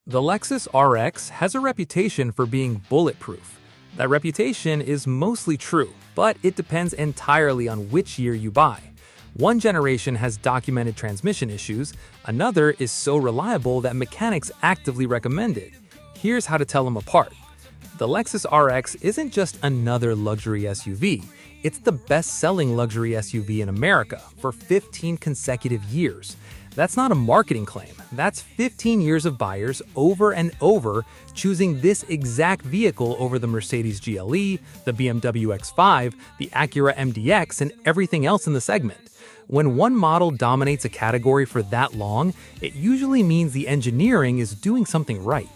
The Lexus RX has a reputation for being bulletproof. That reputation is mostly true, but it depends entirely on which year you buy. One generation has documented transmission issues, another is so reliable that mechanics actively recommend it. Here's how to tell them apart. The Lexus RX isn't just another luxury SUV, it's the best-selling luxury SUV in America for 15 consecutive years. That's not a marketing claim. That's 15 years of buyers over and over choosing this exact vehicle over the Mercedes GLE, the BMW X5, the Acura MDX, and everything else in the segment. When one model dominates a category for that long, it usually means the engineering is doing something right.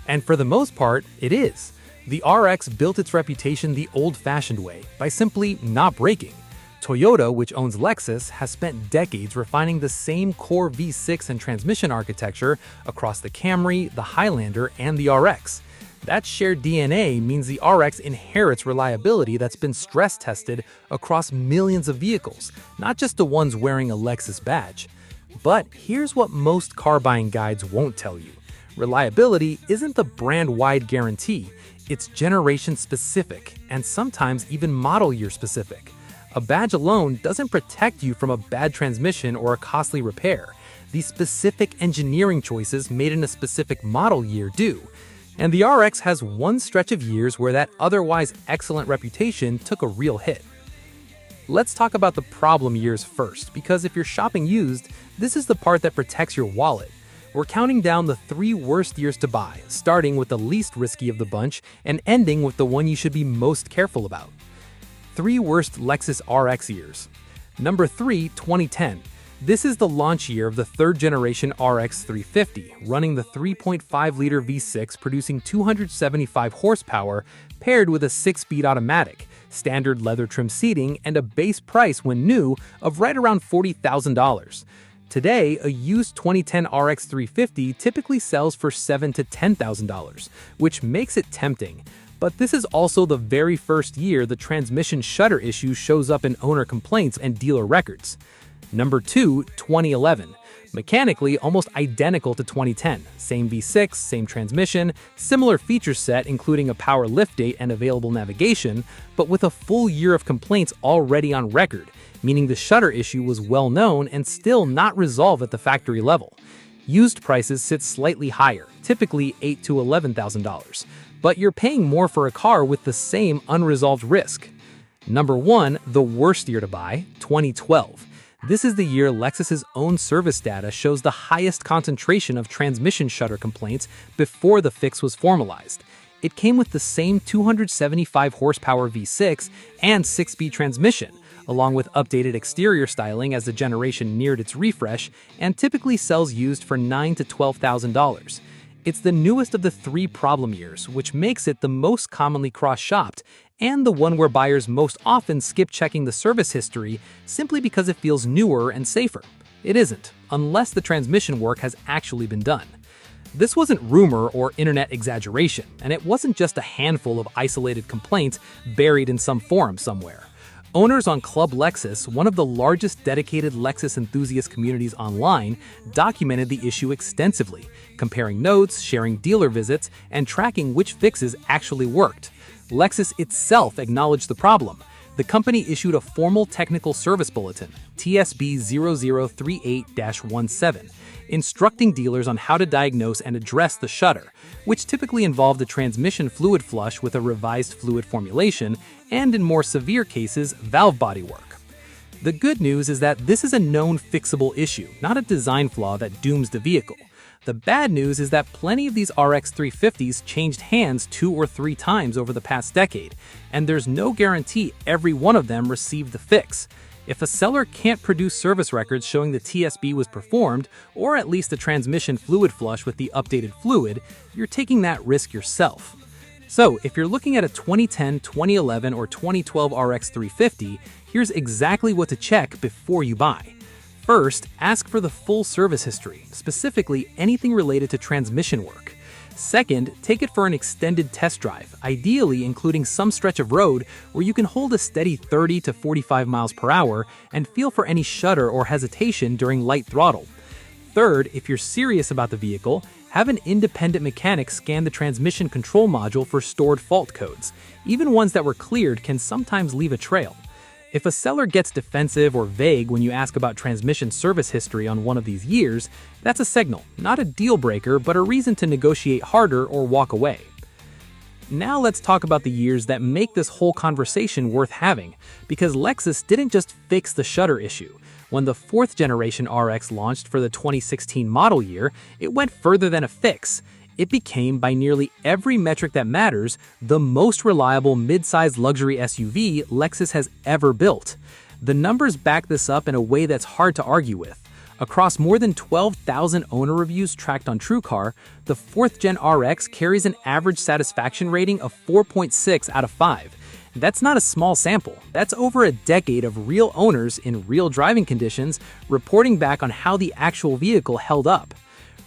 And for the most part, it is. The RX built its reputation the old-fashioned way, by simply not braking. Toyota, which owns Lexus, has spent decades refining the same core V6 and transmission architecture across the Camry, the Highlander, and the RX. That shared DNA means the RX inherits reliability that's been stress-tested across millions of vehicles, not just the ones wearing a Lexus badge. But here's what most car-buying guides won't tell you. Reliability isn't the brand-wide guarantee, it's generation-specific, and sometimes even model year-specific. A badge alone doesn't protect you from a bad transmission or a costly repair. These specific engineering choices made in a specific model year do. And the RX has one stretch of years where that otherwise excellent reputation took a real hit. Let's talk about the problem years first, because if you're shopping used, this is the part that protects your wallet. We're counting down the 3 worst years to buy, starting with the least risky of the bunch and ending with the one you should be most careful about. 3 worst Lexus RX years. Number 3, 2010. This is the launch year of the 3rd generation RX 350, running the 3.5-liter V6 producing 275 horsepower paired with a 6-speed automatic, standard leather trim seating, and a base price when new of right around $40,000. Today, a used 2010 RX 350 typically sells for $7,000 to $10,000, which makes it tempting. But this is also the very first year the transmission shudder issue shows up in owner complaints and dealer records. Number 2, 2011. Mechanically almost identical to 2010. Same V6, same transmission, similar feature set including a power liftgate and available navigation, but with a full year of complaints already on record, meaning the shudder issue was well known and still not resolved at the factory level. Used prices sit slightly higher, typically $8,000 to $11,000. But you're paying more for a car with the same unresolved risk. Number 1, the worst year to buy, 2012. This is the year Lexus's own service data shows the highest concentration of transmission shudder complaints before the fix was formalized. It came with the same 275 horsepower V6 and 6-speed transmission, along with updated exterior styling as the generation neared its refresh, and typically sells used for $9,000 to $12,000. It's the newest of the 3 problem years, which makes it the most commonly cross-shopped, and the one where buyers most often skip checking the service history simply because it feels newer and safer. It isn't, unless the transmission work has actually been done. This wasn't rumor or internet exaggeration, and it wasn't just a handful of isolated complaints buried in some forum somewhere. Owners on Club Lexus, one of the largest dedicated Lexus enthusiast communities online, documented the issue extensively, comparing notes, sharing dealer visits, and tracking which fixes actually worked. Lexus itself acknowledged the problem. The company issued a formal technical service bulletin, TSB 0038-17, instructing dealers on how to diagnose and address the shudder, which typically involved a transmission fluid flush with a revised fluid formulation, and in more severe cases, valve body work. The good news is that this is a known fixable issue, not a design flaw that dooms the vehicle. The bad news is that plenty of these RX 350s changed hands 2 or 3 times over the past decade, and there's no guarantee every one of them received the fix. If a seller can't produce service records showing the TSB was performed, or at least a transmission fluid flush with the updated fluid, you're taking that risk yourself. So, if you're looking at a 2010, 2011, or 2012 RX 350, here's exactly what to check before you buy. First, ask for the full service history, specifically anything related to transmission work. Second, take it for an extended test drive, ideally including some stretch of road where you can hold a steady 30 to 45 miles per hour and feel for any shudder or hesitation during light throttle. Third, if you're serious about the vehicle, have an independent mechanic scan the transmission control module for stored fault codes. Even ones that were cleared can sometimes leave a trail. If a seller gets defensive or vague when you ask about transmission service history on one of these years, that's a signal, not a deal breaker, but a reason to negotiate harder or walk away. Now let's talk about the years that make this whole conversation worth having, because Lexus didn't just fix the shudder issue. When the 4th generation RX launched for the 2016 model year, it went further than a fix. It became, by nearly every metric that matters, the most reliable mid-size luxury SUV Lexus has ever built. The numbers back this up in a way that's hard to argue with. Across more than 12,000 owner reviews tracked on TrueCar, the 4th Gen RX carries an average satisfaction rating of 4.6 out of 5. That's not a small sample. That's over a decade of real owners in real driving conditions reporting back on how the actual vehicle held up.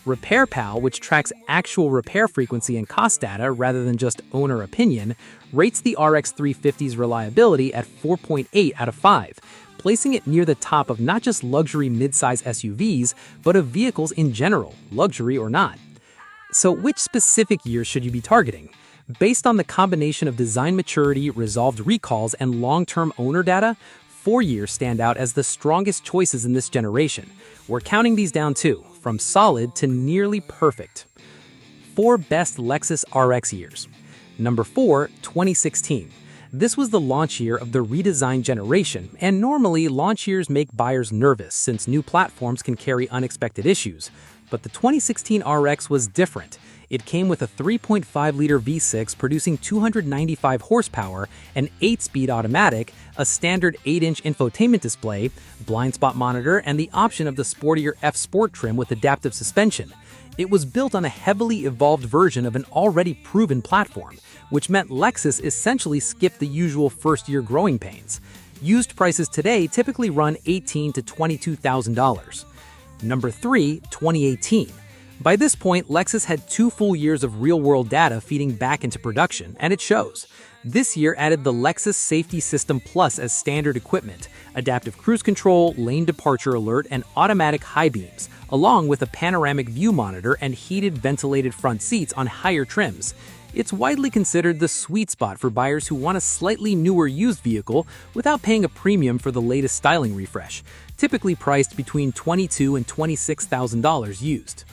RepairPal, which tracks actual repair frequency and cost data rather than just owner opinion, rates the RX 350's reliability at 4.8 out of 5, placing it near the top of not just luxury mid-size SUVs, but of vehicles in general, luxury or not. So which specific year should you be targeting? Based on the combination of design maturity, resolved recalls, and long-term owner data, 4 years stand out as the strongest choices in this generation. We're counting these down too, from solid to nearly perfect. 4 best Lexus RX years. Number 4, 2016. This was the launch year of the redesigned generation, and normally launch years make buyers nervous since new platforms can carry unexpected issues. But the 2016 RX was different. It came with a 3.5-liter V6 producing 295 horsepower, an 8-speed automatic, a standard 8-inch infotainment display, blind spot monitor, and the option of the sportier F Sport trim with adaptive suspension. It was built on a heavily evolved version of an already proven platform, which meant Lexus essentially skipped the usual first-year growing pains. Used prices today typically run $18,000 to $22,000. Number 3, 2018. By this point, Lexus had 2 full years of real-world data feeding back into production, and it shows. This year added the Lexus Safety System Plus as standard equipment, adaptive cruise control, lane departure alert, and automatic high beams, along with a panoramic view monitor and heated ventilated front seats on higher trims. It's widely considered the sweet spot for buyers who want a slightly newer used vehicle without paying a premium for the latest styling refresh, typically priced between $22,000 and $26,000 used.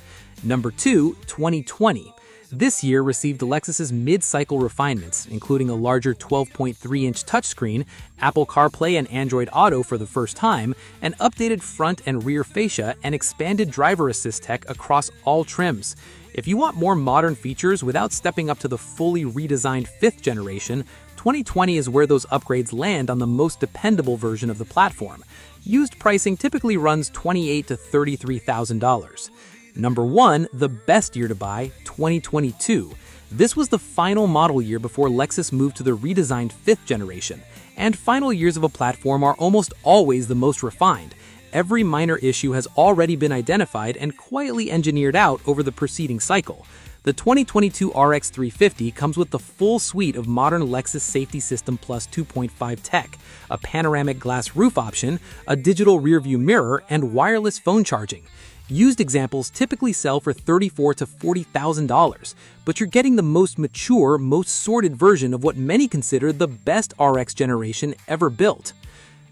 Number 2, 2020. This year received Lexus's mid-cycle refinements, including a larger 12.3-inch touchscreen, Apple CarPlay and Android Auto for the first time, an updated front and rear fascia, and expanded driver assist tech across all trims. If you want more modern features without stepping up to the fully redesigned 5th generation, 2020 is where those upgrades land on the most dependable version of the platform. Used pricing typically runs $28,000 to $33,000. Number 1, the best year to buy, 2022. This was the final model year before Lexus moved to the redesigned 5th generation, and final years of a platform are almost always the most refined. Every minor issue has already been identified and quietly engineered out over the preceding cycle. The 2022 RX 350 comes with the full suite of modern Lexus Safety System Plus 2.5 tech, a panoramic glass roof option, a digital rearview mirror, and wireless phone charging. Used examples typically sell for $34,000 to $40,000, but you're getting the most mature, most sorted version of what many consider the best RX generation ever built.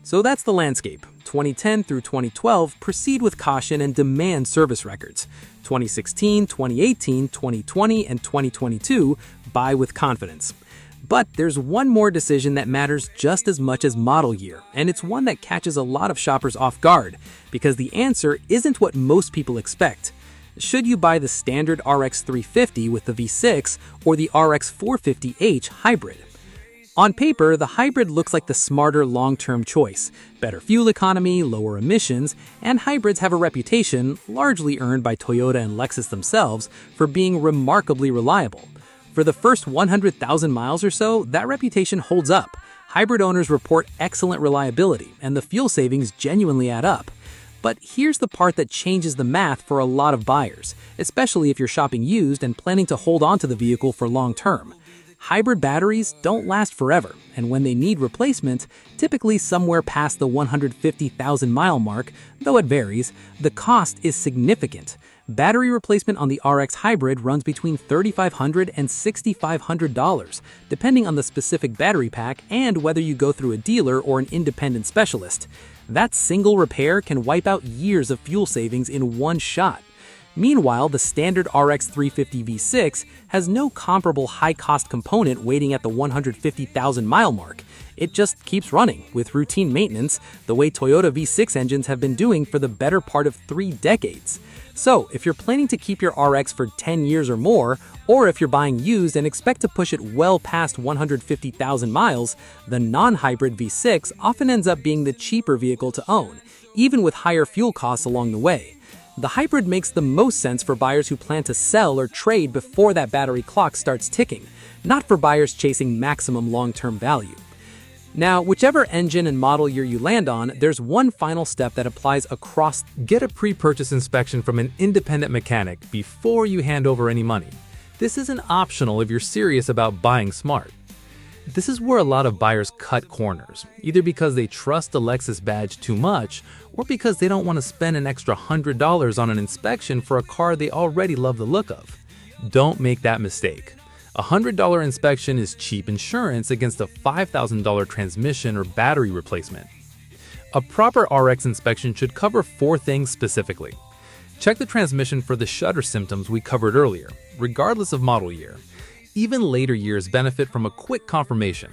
So that's the landscape. 2010 through 2012 proceed with caution and demand service records. 2016, 2018, 2020, and 2022 buy with confidence. But there's one more decision that matters just as much as model year, and it's one that catches a lot of shoppers off guard, because the answer isn't what most people expect. Should you buy the standard RX 350 with the V6 or the RX 450h hybrid? On paper, the hybrid looks like the smarter long-term choice. Better fuel economy, lower emissions, and hybrids have a reputation, largely earned by Toyota and Lexus themselves, for being remarkably reliable. For the first 100,000 miles or so, that reputation holds up. Hybrid owners report excellent reliability, and the fuel savings genuinely add up. But here's the part that changes the math for a lot of buyers, especially if you're shopping used and planning to hold on to the vehicle for long term. Hybrid batteries don't last forever, and when they need replacement, typically somewhere past the 150,000 mile mark, though it varies, the cost is significant. Battery replacement on the RX Hybrid runs between $3,500 and $6,500, depending on the specific battery pack and whether you go through a dealer or an independent specialist. That single repair can wipe out years of fuel savings in one shot. Meanwhile, the standard RX 350 V6 has no comparable high-cost component waiting at the 150,000-mile mark. It just keeps running, with routine maintenance, the way Toyota V6 engines have been doing for the better part of 3 decades. So, if you're planning to keep your RX for 10 years or more, or if you're buying used and expect to push it well past 150,000 miles, the non-hybrid V6 often ends up being the cheaper vehicle to own, even with higher fuel costs along the way. The hybrid makes the most sense for buyers who plan to sell or trade before that battery clock starts ticking, not for buyers chasing maximum long-term value. Now, whichever engine and model year you land on, there's one final step that applies across. Get a pre-purchase inspection from an independent mechanic before you hand over any money. This isn't optional if you're serious about buying smart. This is where a lot of buyers cut corners, either because they trust the Lexus badge too much or because they don't want to spend an extra $100 on an inspection for a car they already love the look of. Don't make that mistake. A $100 inspection is cheap insurance against a $5,000 transmission or battery replacement. A proper RX inspection should cover 4 things specifically. Check the transmission for the shudder symptoms we covered earlier, regardless of model year. Even later years benefit from a quick confirmation.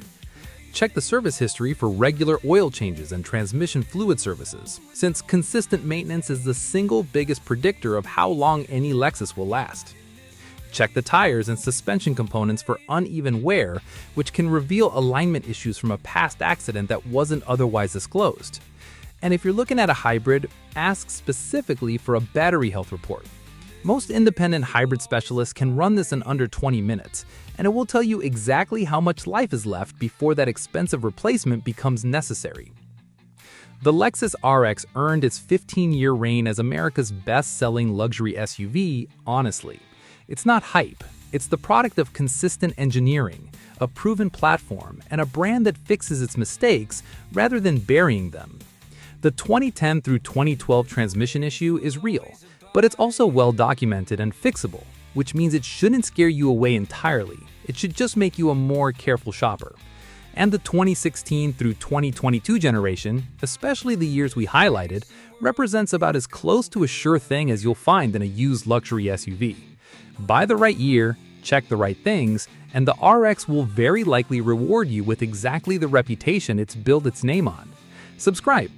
Check the service history for regular oil changes and transmission fluid services, since consistent maintenance is the single biggest predictor of how long any Lexus will last. Check the tires and suspension components for uneven wear, which can reveal alignment issues from a past accident that wasn't otherwise disclosed. And if you're looking at a hybrid, ask specifically for a battery health report. Most independent hybrid specialists can run this in under 20 minutes, and it will tell you exactly how much life is left before that expensive replacement becomes necessary. The Lexus RX earned its 15-year reign as America's best-selling luxury SUV, honestly. It's not hype, it's the product of consistent engineering, a proven platform, and a brand that fixes its mistakes rather than burying them. The 2010 through 2012 transmission issue is real, but it's also well documented and fixable, which means it shouldn't scare you away entirely. It should just make you a more careful shopper. And the 2016 through 2022 generation, especially the years we highlighted, represents about as close to a sure thing as you'll find in a used luxury SUV. Buy the right year, check the right things, and the RX will very likely reward you with exactly the reputation it's built its name on. Subscribe.